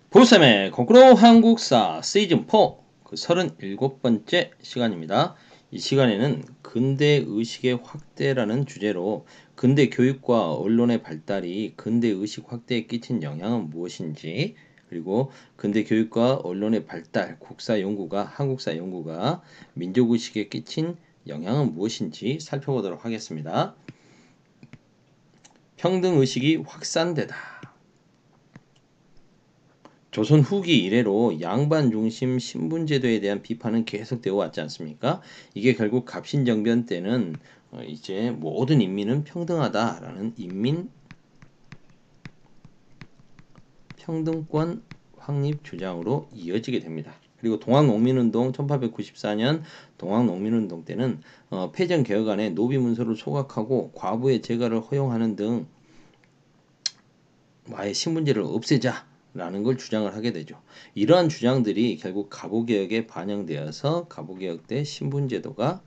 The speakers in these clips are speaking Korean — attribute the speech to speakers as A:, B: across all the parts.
A: 보쌤의 거꾸로 한국사 시즌4 그 37번째 시간입니다. 이 시간에는 근대 의식의 확대라는 주제로 근대 교육과 언론의 발달이 근대 의식 확대에 끼친 영향은 무엇인지, 그리고 근대 교육과 언론의 발달, 국사 연구가 한국사 연구가 민족 의식에 끼친 영향은 무엇인지 살펴보도록 하겠습니다. 평등 의식이 확산되다. 조선 후기 이래로 양반 중심 신분제도에 대한 비판은 계속되어 왔지 않습니까? 이게 결국 갑신정변 때는 이제 모든 인민은 평등하다라는 인민 평등권 확립 주장으로 이어지게 됩니다. 그리고 동학농민운동 1894년 동학농민운동 때는 패전개혁안에 노비문서를 소각하고 과부의 재가를 허용하는 등 아예 신분제를 없애자 라는 걸 주장을 하게 되죠. 이러한 주장들이 결국 갑오개혁에 반영되어서 갑오개혁 때 신분제도가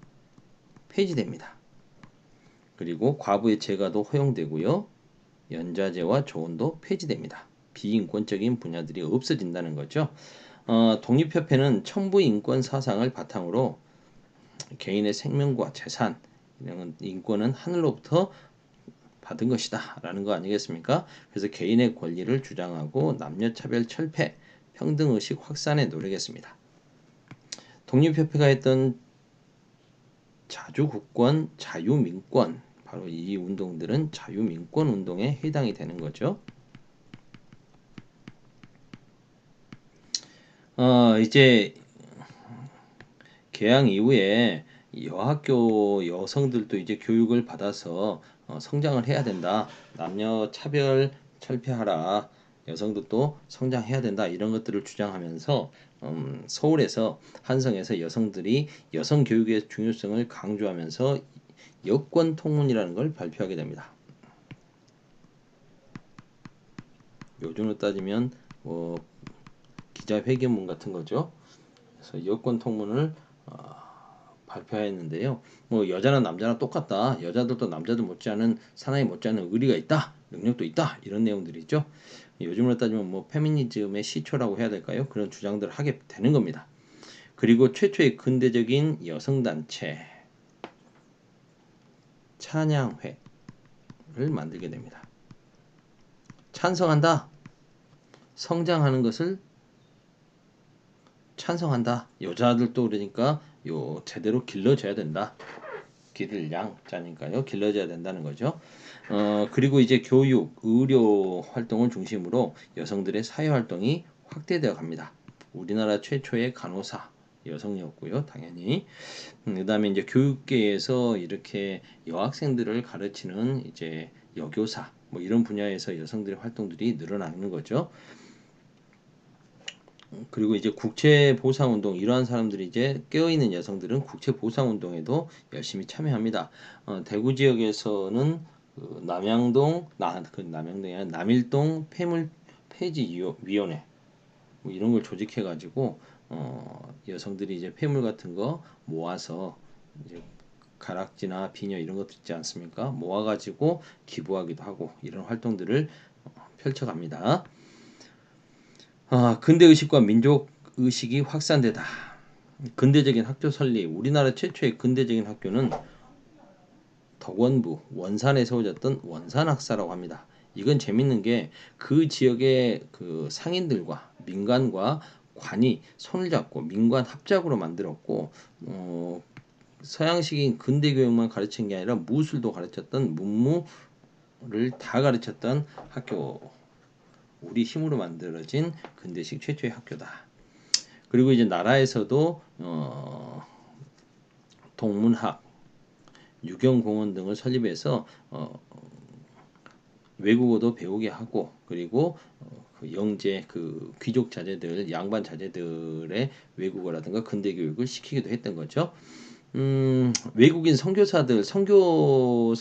A: 폐지됩니다. 그리고 과부의 재가도 허용되고요. 연좌제와 조언도 폐지됩니다. 비인권적인 분야들이 없어진다는 거죠. 독립협회는 천부인권 사상을 바탕으로 개인의 생명과 재산, 이런 인권은 하늘로부터 받은 것이다 라는 거 아니겠습니까? 그래서 개인의 권리를 주장하고 남녀차별 철폐, 평등의식 확산에 노력했습니다. 독립협회가 했던 자주국권, 자유민권, 바로 이 운동들은 자유민권 운동에 해당이 되는 거죠. 이제 개항 이후에 여학교 여성들도 이제 교육을 받아서 성장을 해야 된다. 남녀 차별 철폐하라. 여성들도 성장해야 된다. 이런 것들을 주장하면서 서울에서 한성에서 여성들이 여성 교육의 중요성을 강조하면서 여권 통문이라는 걸 발표하게 됩니다. 요즘으로 따지면 기자회견문 같은 거죠. 그래서 여권 통문을 발표했는데요. 여자나 남자나 똑같다. 여자들도 남자들 못지않은 사나이 못지않은 의리가 있다. 능력도 있다. 이런 내용들이죠. 요즘으로 따지면 페미니즘의 시초라고 해야 될까요? 그런 주장들을 하게 되는 겁니다. 그리고 최초의 근대적인 여성단체 찬양회를 만들게 됩니다. 찬성한다. 성장하는 것을 찬성한다. 여자들도 그러니까 제대로 길러줘야 된다. 길을 양자니까요. 길러져야 된다는 거죠. 그리고 이제 교육, 의료 활동을 중심으로 여성들의 사회 활동이 확대되어 갑니다. 우리나라 최초의 간호사 여성이었고요, 당연히. 그다음에 이제 교육계에서 이렇게 여학생들을 가르치는 이제 여교사 이런 분야에서 여성들의 활동들이 늘어나는 거죠. 그리고 이제 국채 보상 운동 이러한 사람들이 이제 깨어 있는 여성들은 국채 보상 운동에도 열심히 참여합니다. 대구 지역에서는 그 남양동이 아니라 남일동 폐물 폐지 위원회 이런 걸 조직해 가지고 여성들이 이제 폐물 같은 거 모아서 이제 가락지나 비녀 이런 것들 있지 않습니까? 모아 가지고 기부하기도 하고 이런 활동들을 펼쳐갑니다. 근대 의식과 민족 의식이 확산되다. 근대적인 학교 설립. 우리나라 최초의 근대적인 학교는 덕원부 원산에 세워졌던 원산학사라고 합니다. 이건 재밌는 게 그 지역의 그 상인들과 민관과 관이 손을 잡고 민관 합작으로 만들었고 서양식인 근대 교육만 가르친 게 아니라 무술도 가르쳤던 문무를 다 가르쳤던 학교. 우리 힘으로 만들어진 근대식 최초의 학교다. 그리고 이제 나라에서도 동문학, 유경공원 등을 설립해서 외국어도 배우게 하고 그리고 그 영재 그 귀족 자제들, 양반 자제들의 외국어라든가 근대 교육을 시키기도 했던 거죠. 외국인 선교사들이 선교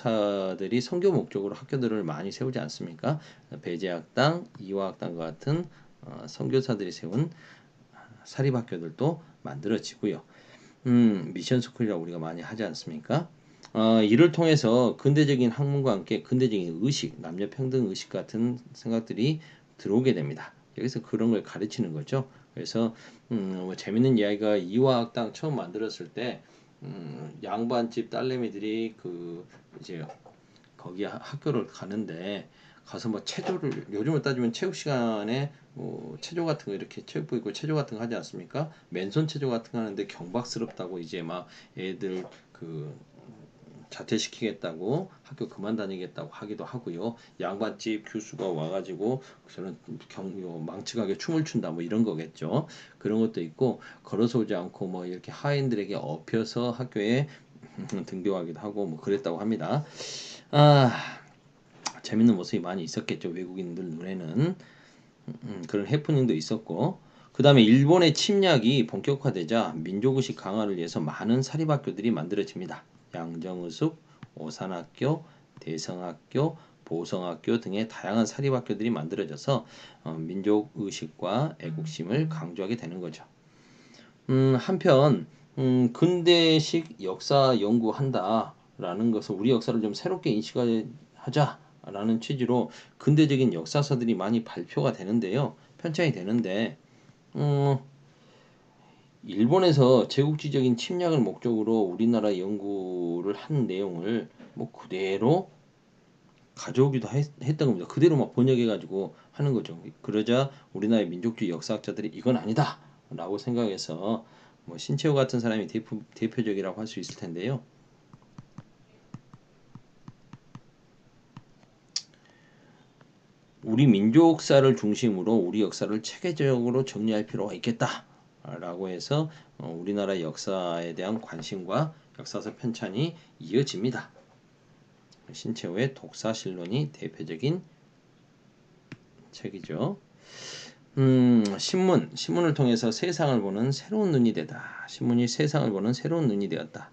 A: 목적으로 학교들을 많이 세우지 않습니까? 배제학당, 이화학당과 같은 선교사들이 세운 사립학교들도 만들어지고요. 미션 스쿨이라고 우리가 많이 하지 않습니까? 이를 통해서 근대적인 학문과 함께 근대적인 의식, 남녀 평등 의식 같은 생각들이 들어오게 됩니다. 여기서 그런 걸 가르치는 거죠. 그래서 뭐 재밌는 이야기가 이화학당 처음 만들었을 때 양반집 딸내미들이 그 이제 거기 학교를 가는데 가서 뭐 체조를 요즘으로 따지면 체육 시간에 뭐 체조 같은 거 이렇게 체육복 입고 체조 같은 거 하지 않습니까? 맨손 체조 같은 거 하는데 경박스럽다고 이제 막 애들 그 자퇴시키겠다고 학교 그만 다니겠다고 하기도 하고요. 양반집 교수가 와가지고 저는 망측하게 춤을 춘다 뭐 이런 거겠죠. 그런 것도 있고 걸어서 오지 않고 뭐 이렇게 하인들에게 업혀서 학교에 등교하기도 하고 뭐 그랬다고 합니다. 아 재밌는 모습이 많이 있었겠죠. 외국인들 눈에는 그런 해프닝도 있었고 그 다음에 일본의 침략이 본격화되자 민족의식 강화를 위해서 많은 사립학교들이 만들어집니다. 양정의숙, 오산학교, 대성학교, 보성학교 등의 다양한 사립학교들이 만들어져서 민족의식과 애국심을 강조하게 되는 거죠. 한편 근대식 역사 연구한다라는 것은 우리 역사를 좀 새롭게 인식하자라는 취지로 근대적인 역사서들이 많이 발표가 되는데요. 편찬이 되는데 일본에서 제국주의적인 침략을 목적으로 우리나라 연구를 한 내용을 뭐 그대로 가져오기도 했던 겁니다. 그대로 막 번역해가지고 하는 거죠. 그러자 우리나라의 민족주의 역사학자들이 이건 아니다라고 생각해서 뭐 신채호 같은 사람이 대표적이라고 할 수 있을 텐데요. 우리 민족사를 중심으로 우리 역사를 체계적으로 정리할 필요가 있겠다라고 해서 우리나라 역사에 대한 관심과 역사서 편찬이 이어집니다. 신채호의 독사실론이 대표적인 책이죠. 신문을 통해서 세상을 보는 새로운 눈이 되다. 신문이 세상을 보는 새로운 눈이 되었다.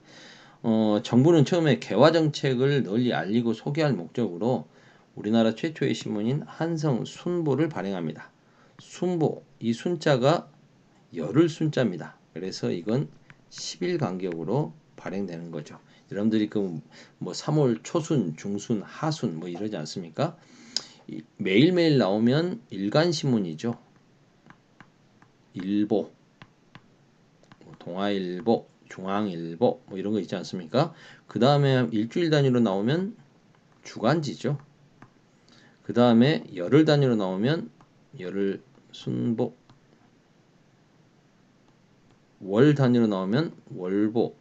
A: 정부는 처음에 개화 정책을 널리 알리고 소개할 목적으로 우리나라 최초의 신문인 한성 순보를 발행합니다. 순보, 이 순자가 열흘 순자입니다. 그래서 이건 10일 간격으로 발행되는 거죠. 여러분들이 그 뭐 3월 초순, 중순, 하순 뭐 이러지 않습니까? 매일매일 나오면 일간신문이죠. 일보, 동아일보, 중앙일보 뭐 이런 거 있지 않습니까? 그 다음에 일주일 단위로 나오면 주간지죠. 그 다음에 열흘 단위로 나오면 열흘 순보, 월 단위로 나오면 월보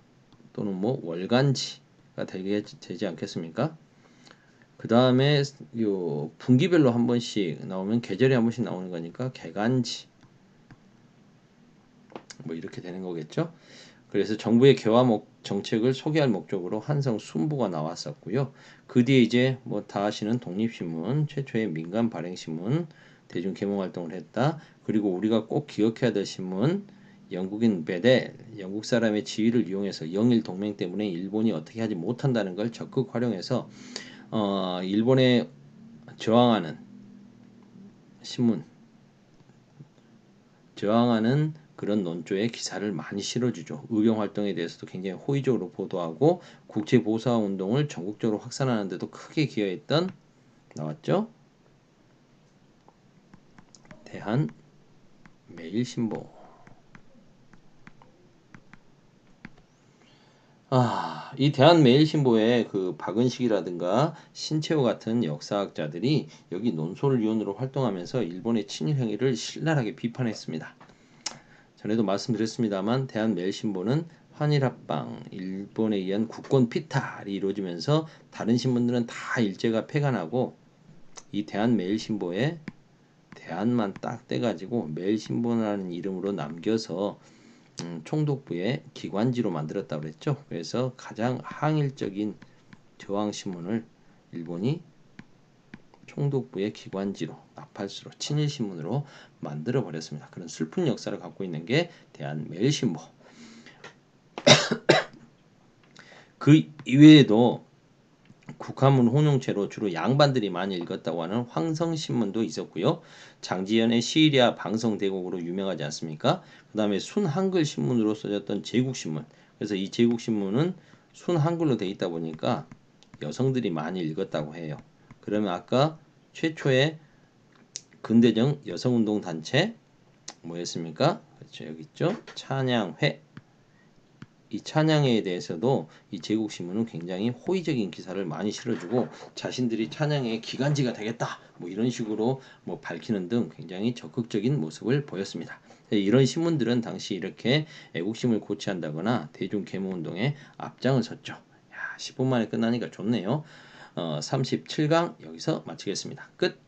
A: 또는 뭐 월간지가 되지 않겠습니까? 그 다음에 요 분기별로 한 번씩 나오면 계절에 한 번씩 나오는 거니까 개간지 뭐 이렇게 되는 거겠죠. 그래서 정부의 개화 정책을 소개할 목적으로 한성 순보가 나왔었고요. 그 뒤에 이제 뭐 다 아시는 독립신문, 최초의 민간 발행신문, 대중 계몽 활동을 했다. 그리고 우리가 꼭 기억해야 될 신문, 영국인 베델, 영국 사람의 지위를 이용해서 영일 동맹 때문에 일본이 어떻게 하지 못한다는 걸 적극 활용해서 일본에 저항하는 신문, 저항하는 그런 논조의 기사를 많이 실어주죠. 의경 활동에 대해서도 굉장히 호의적으로 보도하고 국제 보수화 운동을 전국적으로 확산하는 데도 크게 기여했던 나왔죠. 대한 매일신보. 이 대한매일신보에 그 박은식이라든가 신채호 같은 역사학자들이 여기 논설위원으로 활동하면서 일본의 친일 행위를 신랄하게 비판했습니다. 전에도 말씀드렸습니다만 대한매일신보는 한일합방, 일본에 의한 국권 피탈이 이루어지면서 다른 신문들은 다 일제가 폐간하고 이 대한매일신보에 대한만 딱 떼가지고 매일신보라는 이름으로 남겨서 총독부의 기관지로 만들었다고 그랬죠. 그래서 가장 항일적인 저항신문을 일본이 총독부의 기관지로 나팔수로 친일신문으로 만들어 버렸습니다. 그런 슬픈 역사를 갖고 있는 게 대한매일신보. 그 이외에도 국한문 혼용체로 주로 양반들이 많이 읽었다고 하는 황성신문도 있었고요. 장지연의 시리아 방송대국으로 유명하지 않습니까? 그 다음에 순한글 신문으로 써졌던 제국신문. 그래서 이 제국신문은 순한글로 돼 있다 보니까 여성들이 많이 읽었다고 해요. 그러면 아까 최초의 근대적 여성운동 단체 뭐였습니까? 그렇죠. 여기 있죠. 찬양회. 이 찬양회에 대해서도 이 제국신문은 굉장히 호의적인 기사를 많이 실어주고 자신들이 찬양회의 기간지가 되겠다 뭐 이런 식으로 뭐 밝히는 등 굉장히 적극적인 모습을 보였습니다. 이런 신문들은 당시 이렇게 애국심을 고취한다거나 대중 계몽운동에 앞장을 섰죠. 야, 10분 만에 끝나니까 좋네요. 37강 여기서 마치겠습니다. 끝.